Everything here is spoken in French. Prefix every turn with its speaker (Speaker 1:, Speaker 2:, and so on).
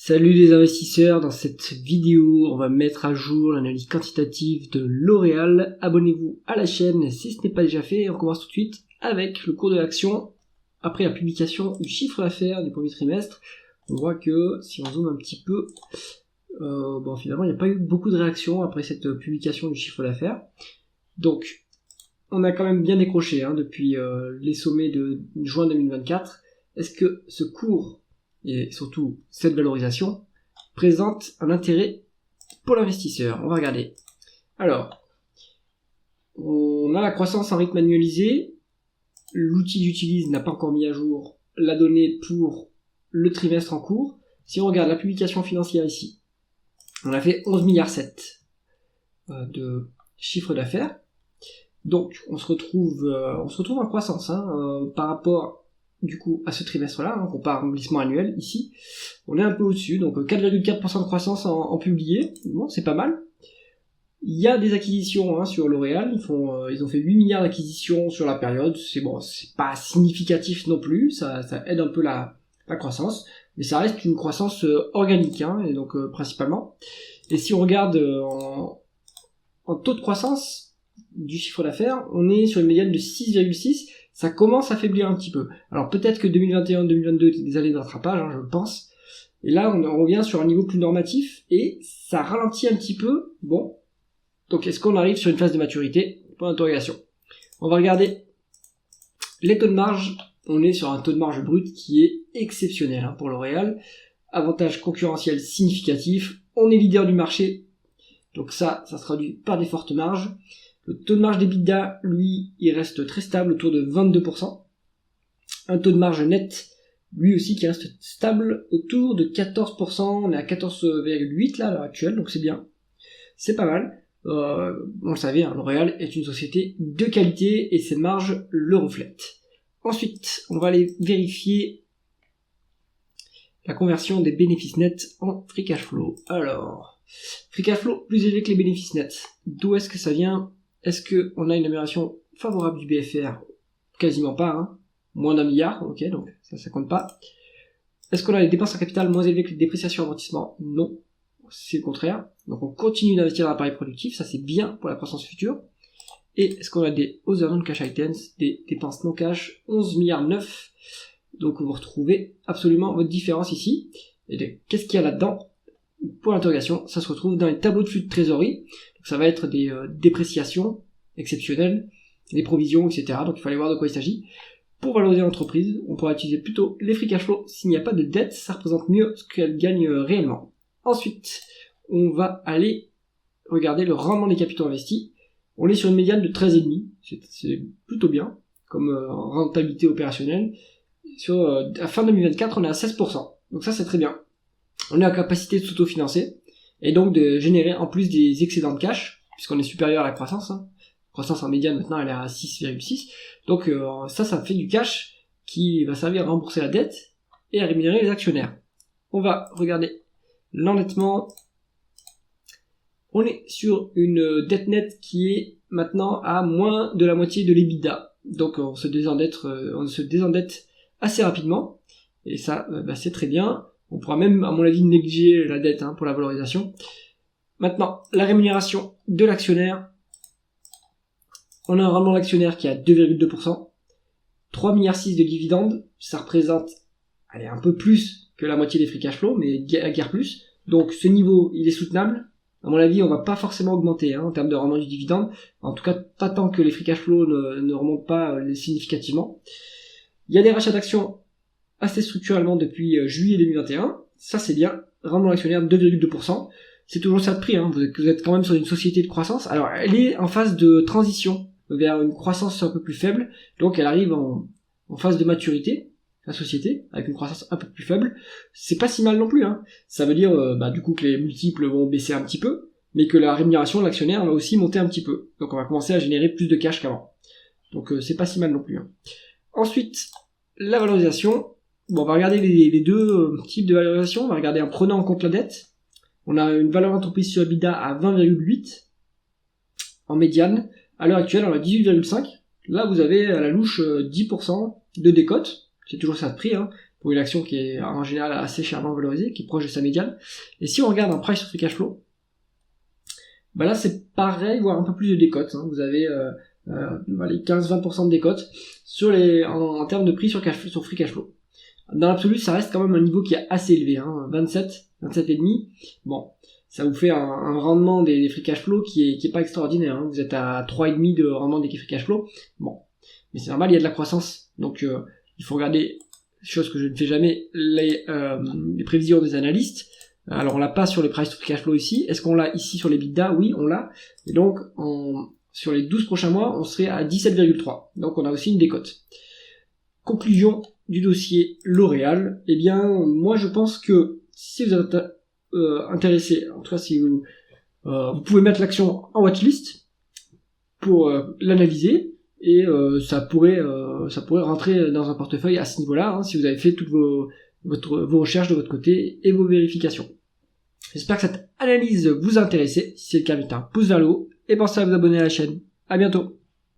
Speaker 1: Salut les investisseurs, dans cette vidéo on va mettre à jour l'analyse quantitative de L'Oréal. Abonnez-vous à la chaîne si ce n'est pas déjà fait. On commence tout de suite avec le cours de l'action. Après la publication du chiffre d'affaires du premier trimestre, on voit que si on zoome un petit peu, finalement il n'y a pas eu beaucoup de réactions après cette publication du chiffre d'affaires. Donc on a quand même bien décroché depuis les sommets de juin 2024. Est-ce que ce cours et surtout cette valorisation présente un intérêt pour l'investisseur? On va regarder. Alors, on a la croissance en rythme annualisé. L'outil que j'utilise n'a pas encore mis à jour la donnée pour le trimestre en cours. Si on regarde la publication financière ici, on a fait 11,7 milliards de chiffre d'affaires. Donc on se retrouve en croissance par rapport du coup à ce trimestre-là, on compare un glissement annuel ici, on est un peu au-dessus, donc 4,4% de croissance en publié, bon c'est pas mal. Il y a des acquisitions sur L'Oréal, ils ont fait 8 milliards d'acquisitions sur la période, c'est pas significatif non plus, ça aide un peu la croissance, mais ça reste une croissance organique, et donc principalement. Et si on regarde en taux de croissance du chiffre d'affaires, on est sur une médiane de 6,6, ça commence à faiblir un petit peu. Alors peut-être que 2021-2022 étaient des années de rattrapage, je le pense. Et là, on revient sur un niveau plus normatif et ça ralentit un petit peu. Bon, donc est-ce qu'on arrive sur une phase de maturité? Point d'interrogation. On va regarder les taux de marge. On est sur un taux de marge brut qui est exceptionnel pour L'Oréal. Avantage concurrentiel significatif. On est leader du marché. Donc ça se traduit par des fortes marges. Le taux de marge d'EBITDA, lui, il reste très stable, autour de 22%. Un taux de marge net, lui aussi, qui reste stable, autour de 14%. On est à 14,8 là, à l'heure actuelle, donc c'est bien. C'est pas mal. On le savait, L'Oréal est une société de qualité et ses marges le reflètent. Ensuite, on va aller vérifier la conversion des bénéfices nets en free cash flow. Alors, free cash flow plus élevé que les bénéfices nets. D'où est-ce que ça vient? Est-ce qu'on a une amélioration favorable du BFR? Quasiment pas, moins d'1 milliard, ok, donc ça compte pas. Est-ce qu'on a des dépenses en capital moins élevées que les dépréciations et amortissements? Non, c'est le contraire. Donc on continue d'investir dans l'appareil productif, ça c'est bien pour la croissance future. Et est-ce qu'on a des other non-cash items, des dépenses non cash, 11 milliards 9. Donc vous retrouvez absolument votre différence ici. Et qu'est-ce qu'il y a là-dedans? Pour l'interrogation, ça se retrouve dans les tableaux de flux de trésorerie. Donc ça va être des dépréciations exceptionnelles, des provisions, etc. Donc il faut aller voir de quoi il s'agit. Pour valoriser l'entreprise, on pourra utiliser plutôt les free cash flow. S'il n'y a pas de dette, ça représente mieux ce qu'elle gagne réellement. Ensuite, on va aller regarder le rendement des capitaux investis. On est sur une médiane de 13,5. C'est plutôt bien comme rentabilité opérationnelle. À fin 2024, on est à 16%. Donc ça, c'est très bien. On a la capacité de s'autofinancer et donc de générer en plus des excédents de cash, puisqu'on est supérieur à la croissance. Croissance en médiane maintenant elle est à 6,6. Donc ça fait du cash qui va servir à rembourser la dette et à rémunérer les actionnaires. On va regarder l'endettement. On est sur une dette nette qui est maintenant à moins de la moitié de l'EBITDA. Donc on se désendette assez rapidement et ça c'est très bien. On pourra même, à mon avis, négliger la dette pour la valorisation. Maintenant, la rémunération de l'actionnaire. On a un rendement d'actionnaire qui est à 2,2%. 3,6 milliards de dividendes. Ça représente un peu plus que la moitié des free cash flow, mais guère plus. Donc ce niveau, il est soutenable. À mon avis, on va pas forcément augmenter en termes de rendement du dividende. En tout cas, pas tant que les free cash flow ne remontent pas significativement. Il y a des rachats d'actions assez structurellement depuis juillet 2021, ça c'est bien, rendement actionnaire 2,2%, c'est toujours ça de prix, vous êtes quand même sur une société de croissance, alors elle est en phase de transition vers une croissance un peu plus faible, donc elle arrive en phase de maturité, la société, avec une croissance un peu plus faible, c'est pas si mal non plus, ça veut dire du coup que les multiples vont baisser un petit peu, mais que la rémunération de l'actionnaire va aussi monter un petit peu, donc on va commencer à générer plus de cash qu'avant, donc c'est pas si mal non plus. Ensuite, la valorisation. Bon, on va regarder les deux types de valorisation. On va regarder en prenant en compte la dette. On a une valeur d'entreprise sur EBITDA à 20,8 en médiane. À l'heure actuelle, on a 18,5. Là, vous avez à la louche 10% de décote. C'est toujours ça de prix. pour une action qui est en général assez chèrement valorisée, qui est proche de sa médiane. Et si on regarde un price to free cash flow, bah là c'est pareil, voire un peu plus de décote. Vous avez les 15-20% de décote en termes de prix sur free cash flow. Dans l'absolu, ça reste quand même un niveau qui est assez élevé, 27,5. Bon, ça vous fait un rendement des free cash flow qui est pas extraordinaire. Vous êtes à 3,5 de rendement des free cash flow. Bon, mais c'est normal, il y a de la croissance. Donc il faut regarder, chose que je ne fais jamais, les prévisions des analystes. Alors on l'a pas sur les price to free cash flow ici. Est-ce qu'on l'a ici sur les EBITDA? Oui, on l'a. Et donc sur les 12 prochains mois, on serait à 17,3. Donc on a aussi une décote. Conclusion du dossier L'Oréal. Eh bien, moi je pense que si vous êtes intéressé, en tout cas si vous pouvez mettre l'action en watchlist pour l'analyser, et ça pourrait rentrer dans un portefeuille à ce niveau-là, si vous avez fait toutes vos recherches de votre côté et vos vérifications. J'espère que cette analyse vous intéresse. Si c'est le cas, mettez un pouce vers le haut et pensez à vous abonner à la chaîne. À bientôt.